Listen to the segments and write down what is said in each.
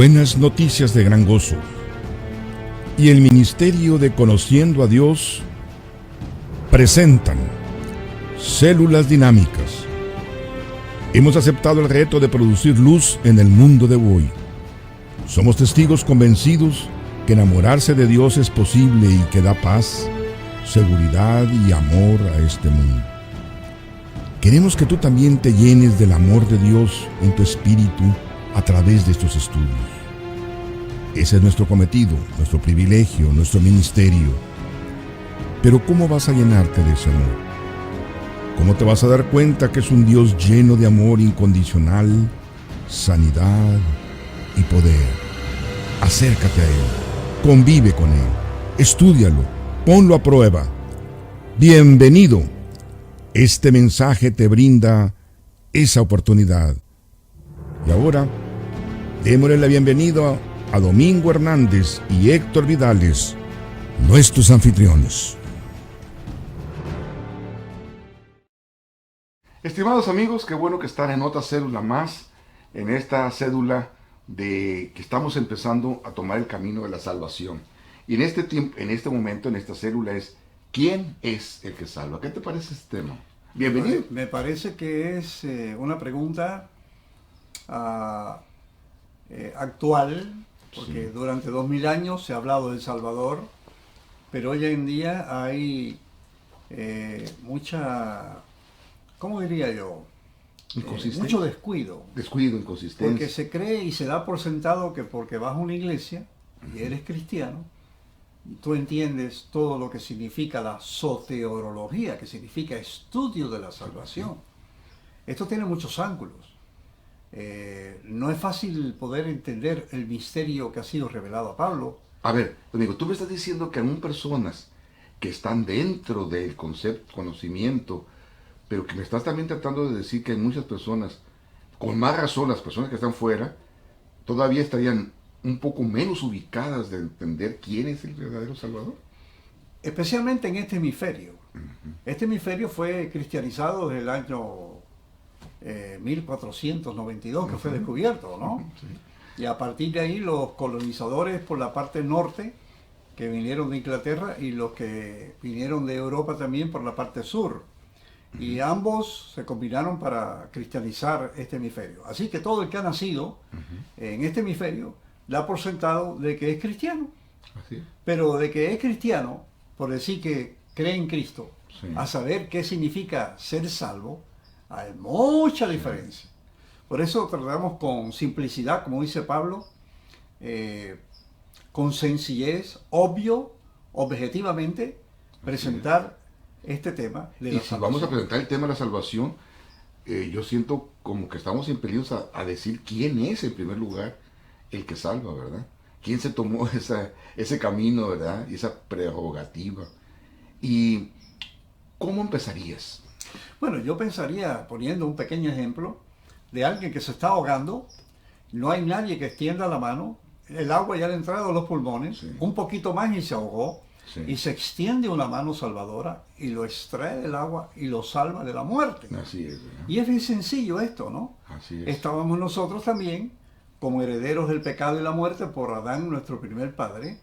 Buenas noticias de gran gozo. Y el Ministerio de Conociendo a Dios presentan Células Dinámicas. Hemos aceptado el reto de producir luz en el mundo de hoy. Somos testigos convencidos que enamorarse de Dios es posible y que da paz, seguridad y amor a este mundo. Queremos que tú también te llenes del amor de Dios en tu espíritu a través de estos estudios. Ese es nuestro cometido, nuestro privilegio, nuestro ministerio. Pero ¿cómo vas a llenarte de ese amor? ¿Cómo te vas a dar cuenta que es un Dios lleno de amor incondicional, sanidad y poder? Acércate a Él, convive con Él, estúdialo, ponlo a prueba. Bienvenido. Este mensaje te brinda esa oportunidad. Y ahora, démosle la bienvenida a Domingo Hernández y Héctor Vidales, nuestros anfitriones. Estimados amigos, qué bueno que están en otra cédula más, en esta cédula de que estamos empezando a tomar el camino de la salvación. Y en este tiempo, en este momento, en esta célula es ¿quién es el que salva? ¿Qué te parece este tema? Bienvenido. Me parece que es una pregunta actual, porque durante 2000 años se ha hablado del Salvador, pero hoy en día hay mucha, ¿cómo diría yo? Mucho descuido. Descuido, inconsistencia. Porque se cree y se da por sentado que porque vas a una iglesia y eres cristiano, tú entiendes todo lo que significa la soteriología, que significa estudio de la salvación. Esto tiene muchos ángulos. No es fácil poder entender el misterio que ha sido revelado a Pablo. A ver, Domingo, tú me estás diciendo que aún personas que están dentro del conocimiento, pero que me estás también tratando de decir que hay muchas personas, con más razón las personas que están fuera, todavía estarían un poco menos ubicadas de entender quién es el verdadero Salvador. Especialmente en este hemisferio. Este hemisferio fue cristianizado desde el año 1492, que fue descubierto, ¿no? Sí. Y a partir de ahí los colonizadores por la parte norte, que vinieron de Inglaterra, y los que vinieron de Europa también por la parte sur. Y ambos se combinaron para cristianizar este hemisferio. Así que todo el que ha nacido en este hemisferio da por sentado de que es cristiano. Así es. Pero de que es cristiano, por decir que cree en Cristo, sí, a saber qué significa ser salvo, hay mucha diferencia. Por eso tratamos con simplicidad, como dice Pablo, con sencillez, obvio, objetivamente, presentar este tema de la salvación. Si vamos a presentar el tema de la salvación, yo siento como que estamos impelidos a decir quién es en primer lugar el que salva, ¿verdad? ¿Quién se tomó ese camino, ¿verdad? Y esa prerrogativa. ¿Y cómo empezarías? Bueno, yo pensaría, poniendo un pequeño ejemplo, de alguien que se está ahogando, no hay nadie que extienda la mano, el agua ya le ha entrado a los pulmones, sí, un poquito más y se ahogó, sí, y se extiende una mano salvadora y lo extrae del agua y lo salva de la muerte. Así es, ¿verdad? Y es bien sencillo esto, ¿no? Así es. Estábamos nosotros también como herederos del pecado y la muerte por Adán, nuestro primer padre,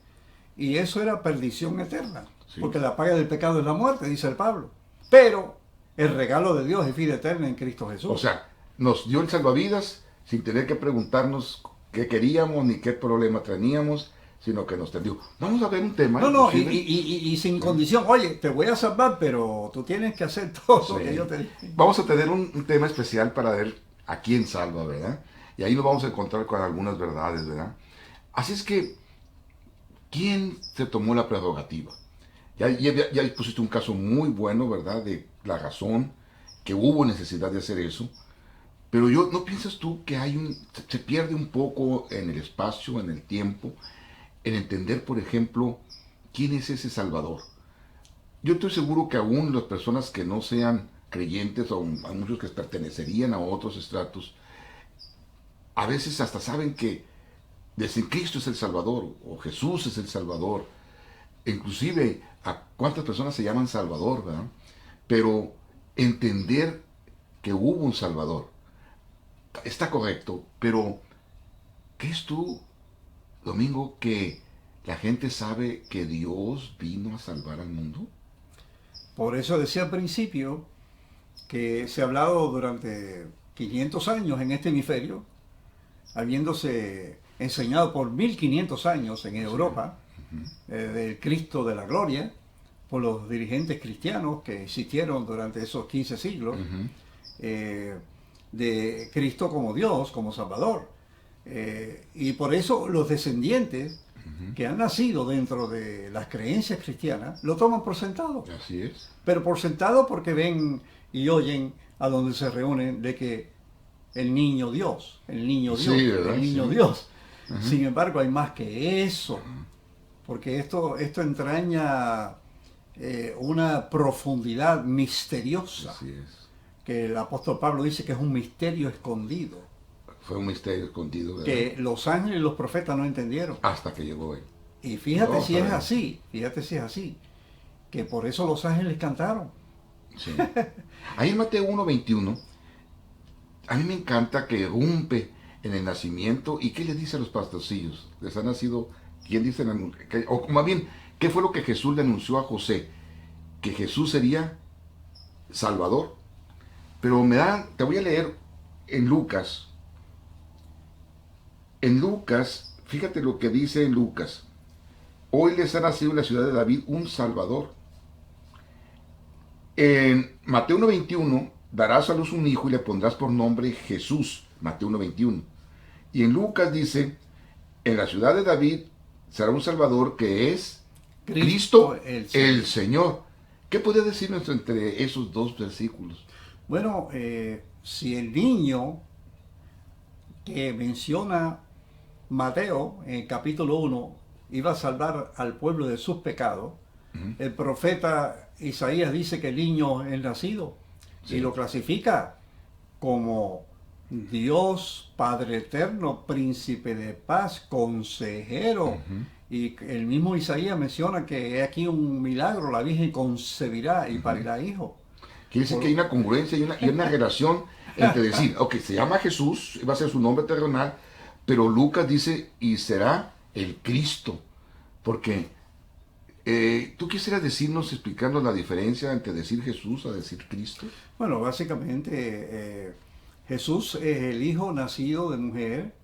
y eso era perdición eterna, sí, porque la paga del pecado es la muerte, dice el Pablo. Pero el regalo de Dios es vida eterna en Cristo Jesús. O sea, nos dio el salvavidas sin tener que preguntarnos qué queríamos ni qué problema teníamos, sino que nos tendió. Vamos a ver un tema. No, y sin condición. Oye, te voy a salvar, pero tú tienes que hacer todo lo que yo te dije. Vamos a tener un tema especial para ver a quién salva, ¿verdad? Y ahí nos vamos a encontrar con algunas verdades, ¿verdad? Así es que, ¿quién se tomó la prerrogativa? Ya pusiste un caso muy bueno, ¿verdad? De la razón que hubo necesidad de hacer eso. Pero ¿no piensas tú que se pierde un poco en el espacio, en el tiempo, en entender, por ejemplo, quién es ese Salvador? Yo estoy seguro que aún las personas que no sean creyentes, o hay muchos que pertenecerían a otros estratos, a veces hasta saben que decir Cristo es el Salvador, o Jesús es el Salvador, inclusive a cuántas personas se llaman Salvador, ¿verdad? Pero entender que hubo un Salvador está correcto, pero ¿crees tú Domingo, que la gente sabe que Dios vino a salvar al mundo? Por eso decía al principio que se ha hablado durante 500 años en este hemisferio, habiéndose enseñado por 1500 años en Europa, del Cristo de la gloria, por los dirigentes cristianos que existieron durante esos 15 siglos, de Cristo como Dios, como Salvador. Y por eso los descendientes que han nacido dentro de las creencias cristianas lo toman por sentado. Así es. Pero por sentado porque ven y oyen a donde se reúnen de que el niño Dios, Sí, ¿verdad? el niño Sí. Dios. Sin embargo, hay más que eso, porque esto entraña una profundidad misteriosa, Así es. que el apóstol Pablo dice que es un misterio escondido, Fue un misterio escondido, ¿verdad? que los ángeles y los profetas no entendieron. Hasta que llegó él. Y fíjate No, si es sabemos. así, que por eso los ángeles cantaron. Sí. Ahí en Mateo 1:21, a mí me encanta que irrumpe en el nacimiento. ¿Y qué le dice a los pastorcillos? Les ha nacido, ¿quién dice? O más bien, ¿qué fue lo que Jesús le anunció a José? Que Jesús sería Salvador. Pero te voy a leer en Lucas. En Lucas, fíjate lo que dice en Lucas. Hoy les ha nacido en la ciudad de David un Salvador. En Mateo 1:21, darás a luz un hijo y le pondrás por nombre Jesús. Mateo 1:21. Y en Lucas dice, en la ciudad de David será un Salvador que es Cristo el Señor. ¿Qué puede decirnos entre esos dos versículos? Bueno, si el niño que menciona Mateo en el capítulo 1 iba a salvar al pueblo de sus pecados, el profeta Isaías dice que el niño es nacido, Sí. y lo clasifica como Dios Padre Eterno, Príncipe de Paz, Consejero. Y el mismo Isaías menciona que es aquí un milagro, la Virgen concebirá y parirá hijo. Quiere decir que hay una congruencia y una relación entre decir, ok, se llama Jesús, va a ser su nombre terrenal, pero Lucas dice, y será el Cristo. Porque tú quisieras decirnos, explicarnos la diferencia entre decir Jesús a decir Cristo. Bueno, básicamente Jesús es el Hijo nacido de mujer,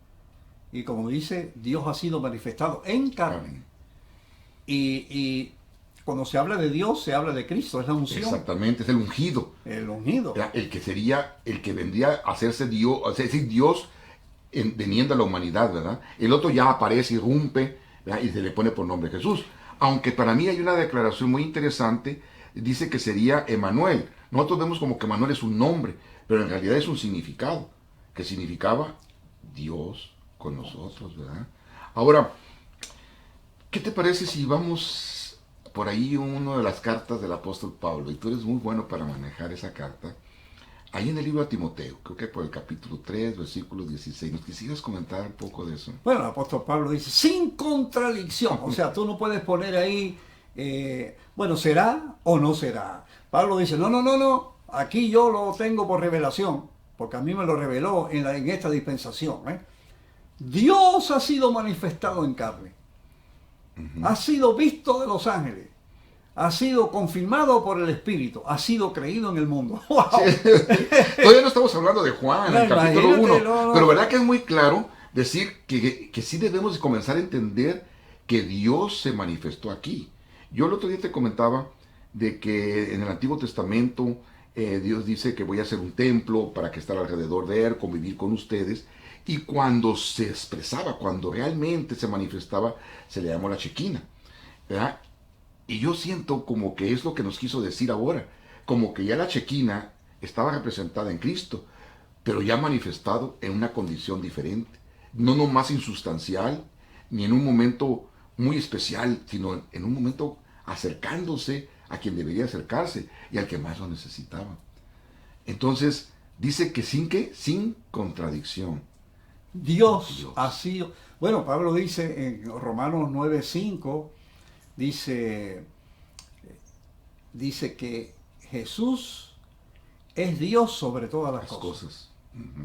y como dice, Dios ha sido manifestado en carne. Y cuando se habla de Dios, se habla de Cristo, es la unción. Exactamente, es el ungido. El ungido. Era el que sería, el que vendría a hacerse Dios, es decir, Dios veniendo a la humanidad, ¿verdad? El otro ya aparece, irrumpe, ¿verdad? Y se le pone por nombre Jesús. Aunque para mí hay una declaración muy interesante, dice que sería Emanuel. Nosotros vemos como que Emanuel es un nombre, pero en realidad es un significado, que significaba Dios con nosotros, ¿verdad? Ahora, ¿qué te parece si vamos por ahí una de las cartas del apóstol Pablo? Y tú eres muy bueno para manejar esa carta. Ahí en el libro de Timoteo, creo que por el capítulo 3, versículo 16. ¿Nos quisieras comentar un poco de eso? Bueno, el apóstol Pablo dice, sin contradicción. O sea, tú no puedes poner ahí, bueno, ¿será o no será? Pablo dice, no, aquí yo lo tengo por revelación, porque a mí me lo reveló en esta dispensación. Dios ha sido manifestado en carne, ha sido visto de los ángeles, ha sido confirmado por el Espíritu, ha sido creído en el mundo. ¡Wow! Todavía no estamos hablando de Juan, No, el capítulo 1, no. pero verdad que es muy claro decir que sí debemos de comenzar a entender que Dios se manifestó aquí. Yo el otro día te comentaba de que en el Antiguo Testamento Dios dice que voy a hacer un templo para que estar alrededor de él, convivir con ustedes, y cuando se expresaba, cuando realmente se manifestaba, se le llamó la Shekinah, ¿verdad? Y yo siento como que es lo que nos quiso decir ahora, como que ya la Shekinah estaba representada en Cristo, pero ya manifestado en una condición diferente, no nomás insustancial, ni en un momento muy especial, sino en un momento acercándose a quien debería acercarse y al que más lo necesitaba. Entonces, dice que sin contradicción. Dios ha sido... Bueno, Pablo dice en Romanos 9:5, dice que Jesús es Dios sobre todas las cosas.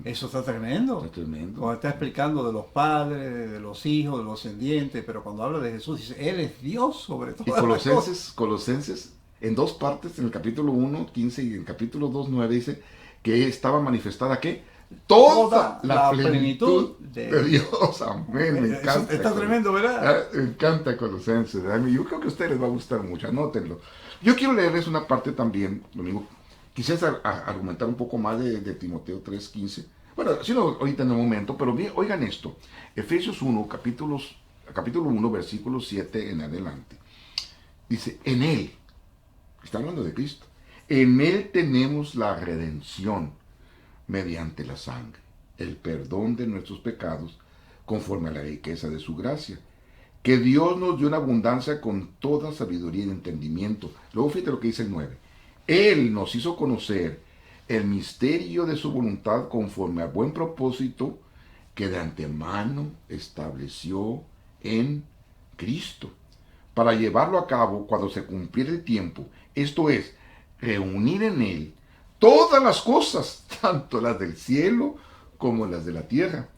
Eso está tremendo. Está tremendo. Cuando está explicando de los padres, de los hijos, de los descendientes, pero cuando habla de Jesús, dice, Él es Dios sobre todo. Y Colosenses, en dos partes, en el capítulo 1, 15 y en el capítulo 2, 9, dice que estaba manifestada, ¿qué? Toda la plenitud de Dios. Amén. Me encanta. Está tremendo, ¿verdad? Me encanta Colosenses. Yo creo que a ustedes les va a gustar mucho. Anótenlo. Yo quiero leerles una parte también, Domingo. Quisiera argumentar un poco más de Timoteo 3:15. Bueno, si no, ahorita en un momento, pero bien, oigan esto. Efesios 1, capítulo 1, versículo 7 en adelante. Dice, en Él, está hablando de Cristo, en Él tenemos la redención mediante la sangre, el perdón de nuestros pecados, conforme a la riqueza de su gracia, que Dios nos dio en abundancia con toda sabiduría y entendimiento. Luego fíjate lo que dice el 9. Él nos hizo conocer el misterio de su voluntad conforme a buen propósito que de antemano estableció en Cristo, para llevarlo a cabo cuando se cumpliera el tiempo, esto es, reunir en Él todas las cosas, tanto las del cielo como las de la tierra.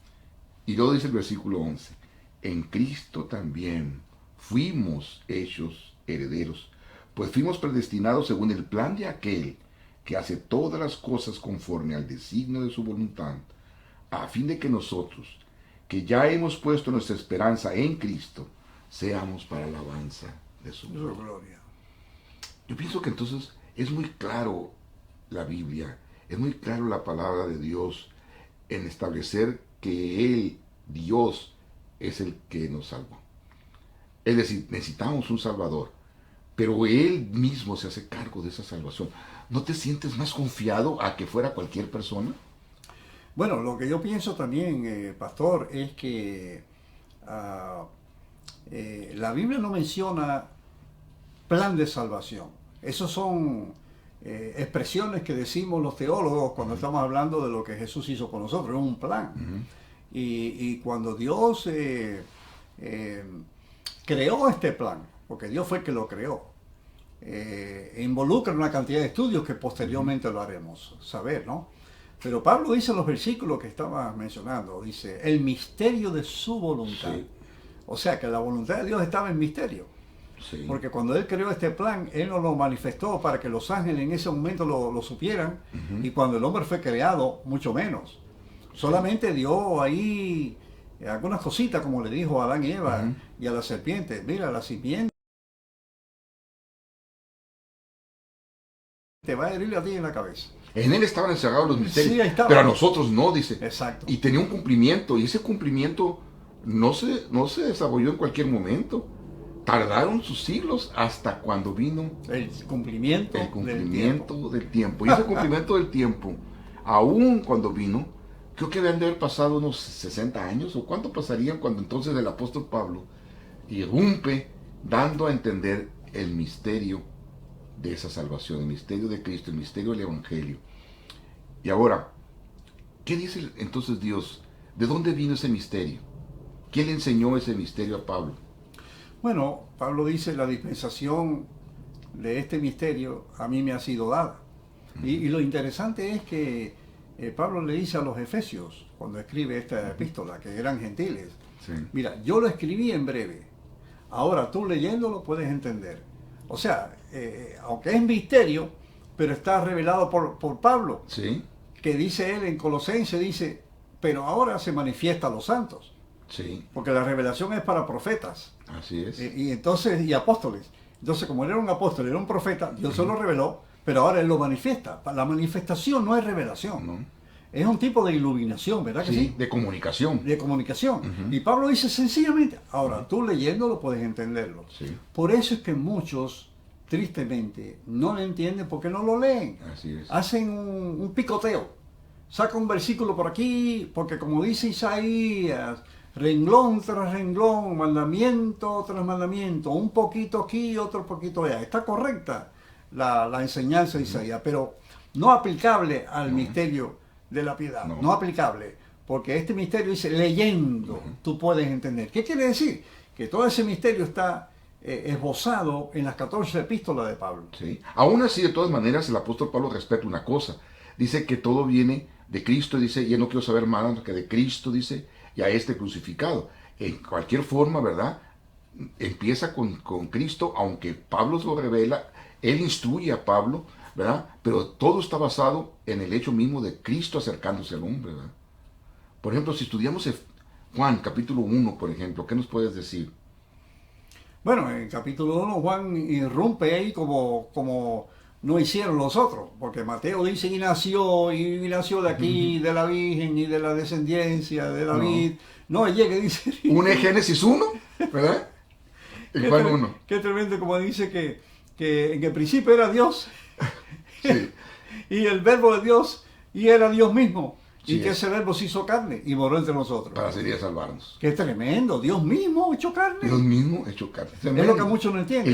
Y luego dice el versículo 11, en Cristo también fuimos hechos herederos, pues fuimos predestinados según el plan de aquel que hace todas las cosas conforme al designio de su voluntad, a fin de que nosotros, que ya hemos puesto nuestra esperanza en Cristo, seamos para alabanza de su gloria. Yo pienso que entonces es muy claro la Biblia, es muy claro la palabra de Dios en establecer que Él, Dios, es el que nos salvó. Es decir, necesitamos un Salvador, pero Él mismo se hace cargo de esa salvación. ¿No te sientes más confiado a que fuera cualquier persona? Bueno, lo que yo pienso también, pastor, es que la Biblia no menciona plan de salvación. Esos son expresiones que decimos los teólogos cuando estamos hablando de lo que Jesús hizo con nosotros. Es un plan. Y cuando Dios creó este plan, porque Dios fue el que lo creó, involucra una cantidad de estudios que posteriormente lo haremos saber, ¿no? Pero Pablo dice en los versículos que estaba mencionando, dice, el misterio de su voluntad. Sí. O sea, que la voluntad de Dios estaba en misterio. Sí. Porque cuando Él creó este plan, Él no lo manifestó para que los ángeles en ese momento lo supieran, y cuando el hombre fue creado, mucho menos. Solamente dio ahí algunas cositas, como le dijo a Adán y Eva y a la serpiente. Mira, la simiente te va a herir a ti en la cabeza. En Él estaban encerrados los misterios, sí, pero a nosotros no, dice. Exacto. Y tenía un cumplimiento, y ese cumplimiento no se desarrolló en cualquier momento. Tardaron sus siglos hasta cuando vino el cumplimiento del tiempo. Y ese cumplimiento del tiempo, aún cuando vino, creo que deben de haber pasado unos 60 años, o cuánto pasarían cuando entonces el apóstol Pablo irrumpe dando a entender el misterio de esa salvación, el misterio de Cristo, el misterio del Evangelio. Y ahora, ¿qué dice entonces Dios? ¿De dónde vino ese misterio? ¿Quién le enseñó ese misterio a Pablo? Bueno, Pablo dice, la dispensación de este misterio a mí me ha sido dada. Y lo interesante es que Pablo le dice a los efesios, cuando escribe esta epístola, que eran gentiles, mira, yo lo escribí en breve, ahora tú leyéndolo puedes entender. O sea, aunque es misterio, pero está revelado por Pablo, que dice él en Colosenses, dice, pero ahora se manifiesta a los santos. Sí. Porque la revelación es para profetas. Así es. Y apóstoles. Entonces, como él era un apóstol, era un profeta, Dios se lo reveló, pero ahora él lo manifiesta. La manifestación no es revelación. No. Es un tipo de iluminación, ¿verdad que sí? De comunicación. De comunicación. Y Pablo dice sencillamente, ahora tú leyéndolo puedes entenderlo. Sí. Por eso es que muchos, tristemente, no lo entienden porque no lo leen. Así es. Hacen un picoteo. Saca un versículo por aquí, porque como dice Isaías, renglón tras renglón, mandamiento tras mandamiento, un poquito aquí, otro poquito allá. Está correcta la enseñanza de Isaías, pero no aplicable al misterio de la piedad. No aplicable, porque este misterio dice, leyendo, tú puedes entender. ¿Qué quiere decir? Que todo ese misterio está esbozado en las 14 epístolas de Pablo. Sí. Aún así, de todas maneras, el apóstol Pablo respeta una cosa. Dice que todo viene de Cristo, dice, ya no quiero saber más que de Cristo, dice, y a este crucificado. En cualquier forma, ¿verdad? Empieza con Cristo, aunque Pablo lo revela, él instruye a Pablo, ¿verdad? Pero todo está basado en el hecho mismo de Cristo acercándose al hombre, ¿verdad? Por ejemplo, si estudiamos Juan, capítulo 1, por ejemplo, ¿qué nos puedes decir? Bueno, en capítulo 1 Juan irrumpe ahí como no hicieron los otros, porque Mateo dice y nació de aquí, de la Virgen y de la descendencia de David. No, él llega y dice... Un Génesis 1, ¿verdad? En Juan 1. Qué tremendo, como dice que en el principio era Dios, Sí. y el verbo de Dios, y era Dios mismo, Sí, y que ese verbo se hizo carne y moró entre nosotros. Para sería salvarnos. Qué tremendo, Dios mismo hecho carne. Dios mismo hecho carne. Es lo que muchos no entienden.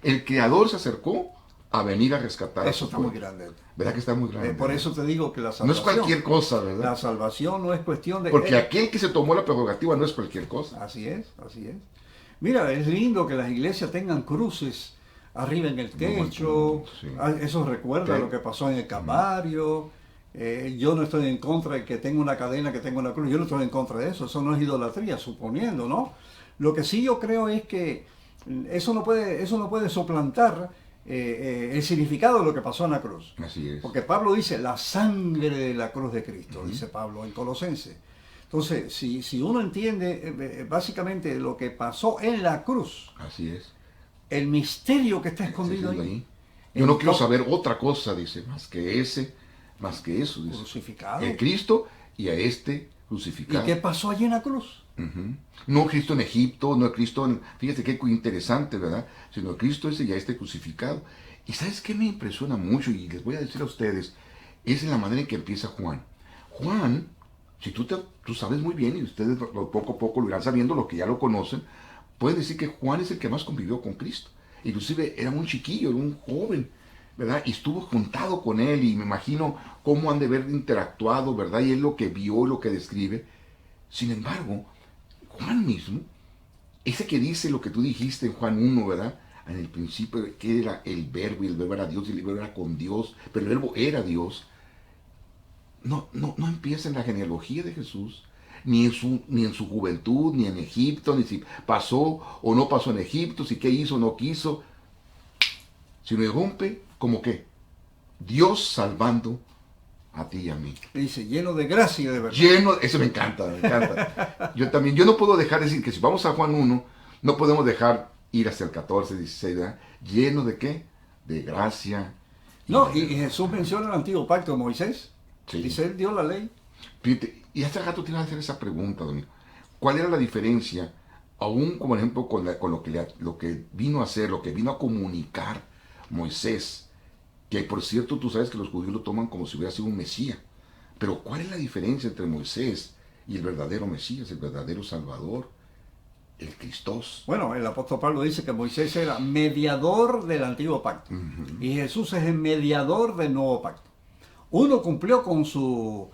El Creador se acercó a venir a rescatar. Eso está muy grande. ¿Verdad que está muy grande? Por eso te digo que la No salvación... es cualquier cosa, ¿verdad? La salvación no es cuestión de... Porque aquel que se tomó la prerrogativa no es cualquier cosa. Así es, así es. Mira, es lindo que las iglesias tengan cruces arriba en el techo. Sí. Eso recuerda Sí. lo que pasó en el Calvario. Yo no estoy en contra de que tenga una cadena, que tenga una cruz. Yo no estoy en contra de eso. Eso no es idolatría, suponiendo, ¿no? Lo que sí yo creo es que eso no puede suplantar el significado de lo que pasó en la cruz. Así es. Porque Pablo dice la sangre de la cruz de Cristo, dice Pablo en Colosenses. Entonces, si uno entiende básicamente lo que pasó en la cruz, Así es. el misterio que está escondido Sí, ahí, Yo no quiero entonces, saber otra cosa, dice, más que eso, dice. crucificado. El Cristo y a este ¿Y crucificado. qué pasó allí en la cruz? Ujú. No Cristo en Egipto, no Cristo en... Fíjate qué interesante, ¿verdad? Sino Cristo ese y a este crucificado. Y ¿sabes qué me impresiona mucho? Y les voy a decir a ustedes, es en la manera en que empieza Juan. Juan, si tú sabes muy bien, y ustedes poco a poco lo irán sabiendo, los que ya lo conocen, pueden decir que Juan es el que más convivió con Cristo. Inclusive era un chiquillo, era un joven, ¿verdad? Y estuvo juntado con él, y me imagino cómo han de haber interactuado, ¿verdad? Y él lo que vio, lo que describe. Sin embargo, Juan mismo, ese que dice lo que tú dijiste en Juan 1, ¿verdad? En el principio, que era el verbo, y el verbo era Dios, y el verbo era con Dios, pero el verbo era Dios. No empieza en la genealogía de Jesús, ni en su juventud, ni en Egipto, ni si pasó o no pasó en Egipto, si qué hizo o no quiso, sino irrumpe como que Dios salvando a ti y a mí. Dice, lleno de gracia y de verdad. Eso me encanta, me encanta. Yo no puedo dejar de decir que si vamos a Juan 1, no podemos dejar ir hacia el 14, 16, ¿verdad? ¿Lleno de qué? De gracia. No, y Jesús menciona el antiguo pacto de Moisés. Sí. Dice, él dio la ley. Fíjate, y hace rato te iba a hacer esa pregunta, Domingo. ¿Cuál era la diferencia, aún como ejemplo, con lo que vino a hacer, lo que vino a comunicar Moisés? Que por cierto, tú sabes que los judíos lo toman como si hubiera sido un Mesías. Pero ¿cuál es la diferencia entre Moisés y el verdadero Mesías, el verdadero Salvador, el Cristos? Bueno, el apóstol Pablo dice que Moisés era mediador del antiguo pacto. Y Jesús es el mediador del nuevo pacto. Uno cumplió con su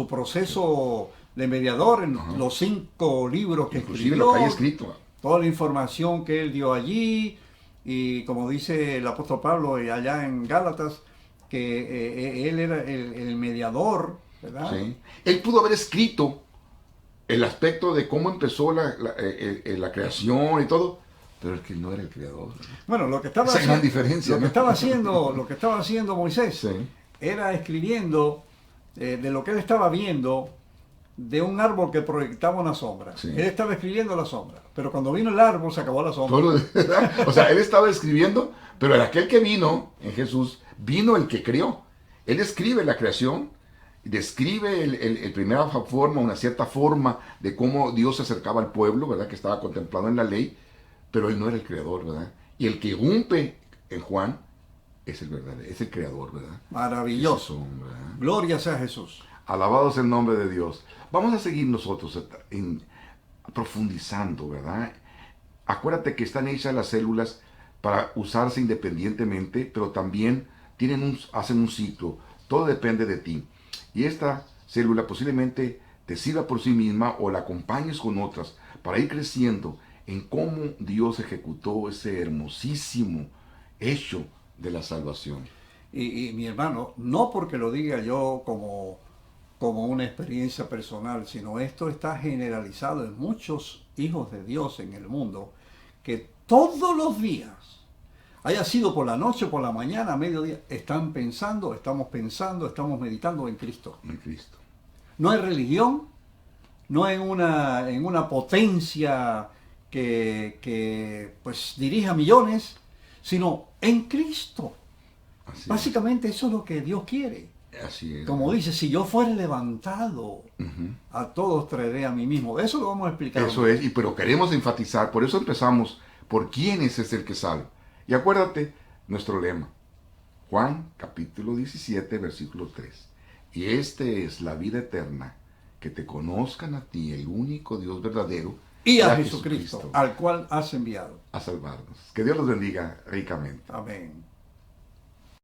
proceso de mediador en los 5 libros que Inclusive escribió, lo que hay escrito. toda la información que él dio allí, y como dice el apóstol Pablo allá en Gálatas, que él era el mediador, ¿verdad? ¿Sí? Él pudo haber escrito el aspecto de cómo empezó la creación y todo, pero es que él no era el creador. Bueno, lo que estaba Esa gran diferencia, lo ¿no? que estaba haciendo Moisés Sí. era escribiendo de lo que él estaba viendo de un árbol que proyectaba una sombra. Sí. Él estaba escribiendo la sombra, pero cuando vino el árbol se acabó la sombra. O sea, él estaba escribiendo, pero en aquel que vino, en Jesús, vino el que creó. Él escribe la creación, describe el primera forma, una cierta forma de cómo Dios se acercaba al pueblo, ¿verdad? Que estaba contemplado en la ley, pero él no era el creador, ¿verdad? Y el que irrumpe en Juan es el verdadero, es el creador, ¿verdad? Maravilloso. Ese son, ¿verdad? Gloria sea Jesús. Alabado sea el nombre de Dios. Vamos a seguir nosotros profundizando, ¿verdad? Acuérdate que están hechas las células para usarse independientemente, pero también hacen un ciclo. Todo depende de ti. Y esta célula posiblemente te sirva por sí misma o la acompañes con otras para ir creciendo en cómo Dios ejecutó ese hermosísimo hecho de la salvación. Y mi hermano, no porque lo diga yo como como una experiencia personal, sino esto está generalizado en muchos hijos de Dios en el mundo, que todos los días, haya sido por la noche, por la mañana, a mediodía, estamos estamos meditando en Cristo. En Cristo. No hay religión, no en una potencia que pues dirija millones, sino en Cristo. Así Básicamente eso es lo que Dios quiere. Así es. Como dice, si yo fuera levantado, a todos traeré a mí mismo. Eso lo vamos a explicar. Eso es, pero queremos enfatizar, por eso empezamos, por quién es el que salva. Y acuérdate nuestro lema, Juan capítulo 17, versículo 3. Y este es la vida eterna, que te conozcan a ti, el único Dios verdadero, y a Jesucristo, al cual has enviado. A salvarnos. Que Dios los bendiga ricamente. Amén.